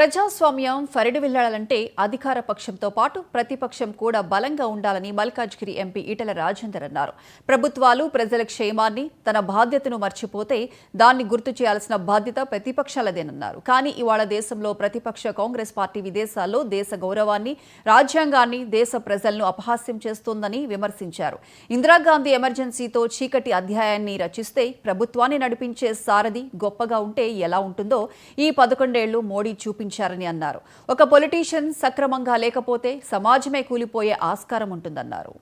ప్రజాస్వామ్యం ఫరిడి వెళ్లాలంటే అధికార పక్షంతో పాటు ప్రతిపక్షం కూడా బలంగా ఉండాలని మల్కాజ్గిరి ఎంపీ ఈటెల రాజేందర్ అన్నారు. ప్రభుత్వాలు ప్రజల క్షేమాన్ని తన బాధ్యతను మర్చిపోతే దాన్ని గుర్తు చేయాల్సిన బాధ్యత ప్రతిపక్షాలదేనన్నారు. కానీ ఇవాళ దేశంలో ప్రతిపక్ష కాంగ్రెస్ పార్టీ విదేశాల్లో దేశ గౌరవాన్ని, రాజ్యాంగాన్ని, దేశ ప్రజలను అపహాస్యం చేస్తోందని విమర్శించారు. ఇందిరాగాంధీ ఎమర్జెన్సీతో చీకటి అధ్యాయాన్ని రచిస్తే ప్రభుత్వాన్ని నడిపించే సారథి గొప్పగా ఉంటే ఎలా ఉంటుందో ఈ 11 ఏళ్లు మోడీ చూపించారు. అన్నారు. ఒక పొలిటీషియన్ సక్రమంగా లేకపోతే సమాజమే కూలిపోయే ఆస్కారం ఉంటుందన్నారు.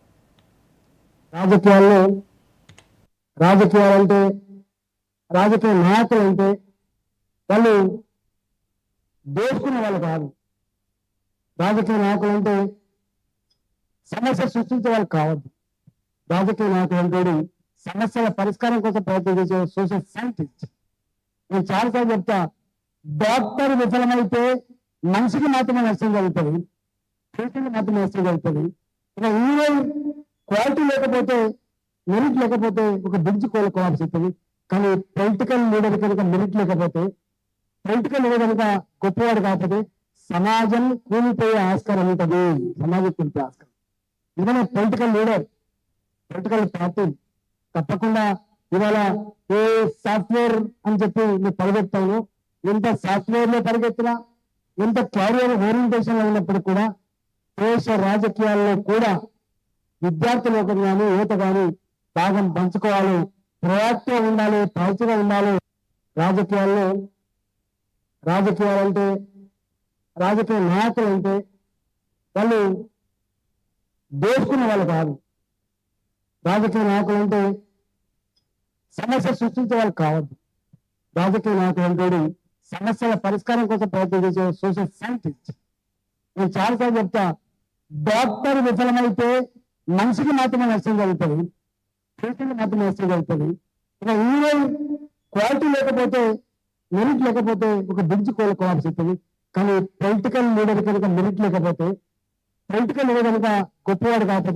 రాజకీయ నాయకులు అంటే వాళ్ళు దోచుకునే వాళ్ళు కాదు. రాజకీయ నాయకులు అంటే సమస్య సృష్టించే వాళ్ళు కావద్దు. రాజకీయ నాయకులు అంటే సమస్యల పరిష్కారం కోసం ప్రయత్నం చేసే సోషల్ సైంటిస్ట్. నేను చాలాసార్లు చెప్తా, డాక్టర్ విఫలమైతే మనిషికి మాత్రమే నష్టం జరుగుతుంది, పేషెంట్ మాత్రమే నష్టం జరుగుతుంది. ఇక ఈవెన్ క్వాలిటీ లేకపోతే, మెరిట్ లేకపోతే ఒక బ్రిడ్జ్ కోల్పోవాల్సి వస్తుంది. కానీ పొలిటికల్ లీడర్ కనుక మెరిట్ లేకపోతే, పొలిటికల్ లీడర్ కనుక గొప్పవాడు కాకపోతే సమాజం కూలిపోయే ఆస్కారం ఉంటుంది. సమాజం కూలిపోయే ఆస్కారం. ఇవన్నీ పొలిటికల్ లీడర్, పొలిటికల్ పార్టీ తప్పకుండా ఇవాళ ఏ సాఫ్ట్వేర్ అని చెప్పి నేను పరిగెత్తాను, ఎంత సాఫ్ట్వేర్ లో పరిగెత్తినా, ఎంత క్యారియర్ ఓరియంటేషన్ లో ఉన్నప్పుడు కూడా దేశ రాజకీయాల్లో కూడా విద్యార్థులకు కానీ యువత కానీ భాగం పంచుకోవాలి, ప్రయాక్టివ్ ఉండాలి, పాజిటివ్గా ఉండాలి. రాజకీయాలంటే రాజకీయ నాయకులు అంటే వాళ్ళు దోచుకునే వాళ్ళు కాదు. రాజకీయ నాయకులు అంటే సమస్య సృష్టించే వాళ్ళు కావద్దు. రాజకీయ నాయకులు అంటే సమస్యల పరిష్కారం కోసం ప్రయత్నం చేసే సోషల్ సైంటిస్ట్. నేను చాలాసార్లు చెప్తా, డాక్టర్ విఫలమైతే మనిషికి మాత్రమే నష్టం జరుగుతుంది, పేషెంట్ మాత్రమే నష్టం జరుగుతుంది. ఇక ఈవెన్ క్వాలిటీ లేకపోతే, మెరిట్ లేకపోతే ఒక బ్రిడ్జ్ కోల్పోవాల్సి వస్తుంది. కానీ పొలిటికల్ లీడర్ కనుక మెరిట్ లేకపోతే, పొలిటికల్ లీడర్ కనుక గొప్పవాడు కాకపోతే